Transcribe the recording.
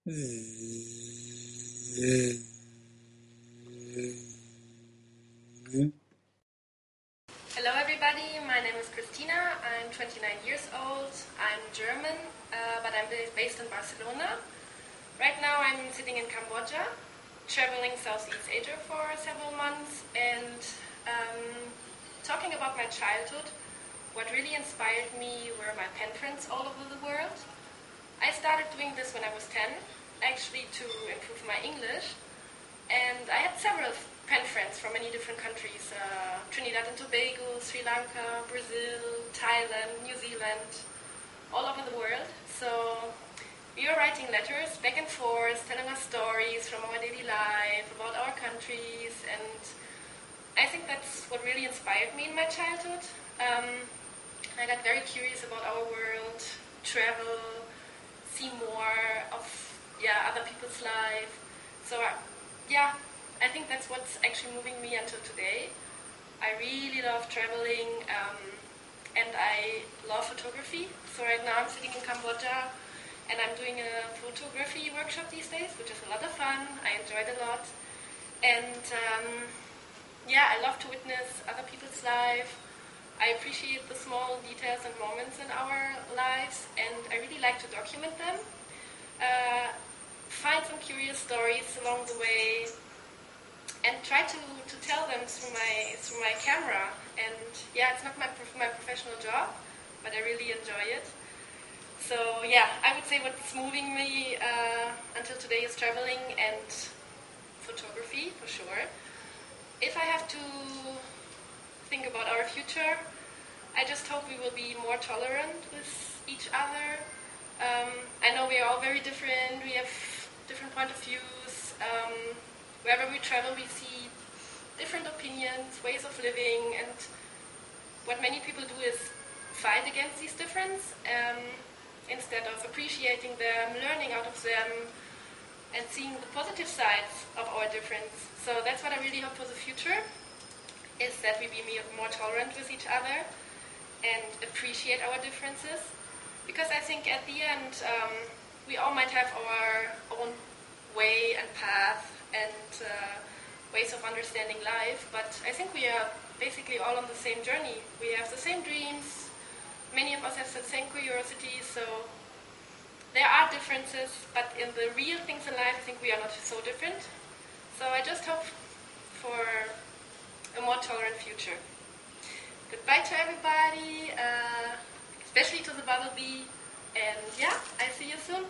Hello everybody, my name is Christina, I'm 29 years old, I'm German, but I'm based in Barcelona. Right now I'm sitting in Cambodia, traveling Southeast Asia for several months and talking about my childhood. What really inspired me were my pen friends all over the world. I started doing this when I was 10, actually to improve my English. And I had several pen friends from many different countries, Trinidad and Tobago, Sri Lanka, Brazil, Thailand, New Zealand, all over the world. So we were writing letters back and forth, telling us stories from our daily life, about our countries, and I think that's what really inspired me in my childhood. I got very curious about our world, travel, see more of other people's life. So I think that's what's actually moving me until today. I really love traveling and I love photography. So right now I'm sitting in Cambodia and I'm doing a photography workshop these days, which is a lot of fun. I enjoyed it a lot. And I love to witness other people's life. I appreciate the small details and moments in our lives, and I really like to document them. Find some curious stories along the way, and try to tell them through my camera. And it's not my professional job, but I really enjoy it. So I would say what's moving me until today is traveling and photography for sure. If I have to think about our future, I just hope we will be more tolerant with each other. I know we are all very different. We have different point of views. Wherever we travel, we see different opinions, ways of living, and what many people do is fight against these differences instead of appreciating them, learning out of them, and seeing the positive sides of our difference. So that's what I really hope for the future, is that we be more tolerant with each other and appreciate our differences. Because I think at the end, we all might have our own way and path and ways of understanding life, but I think we are basically all on the same journey. We have the same dreams, many of us have the same curiosity, so there are differences, but in the real things in life, I think we are not so different. So I just hope for a more tolerant future. Goodbye to everybody, especially to the bumblebee, and I see you soon.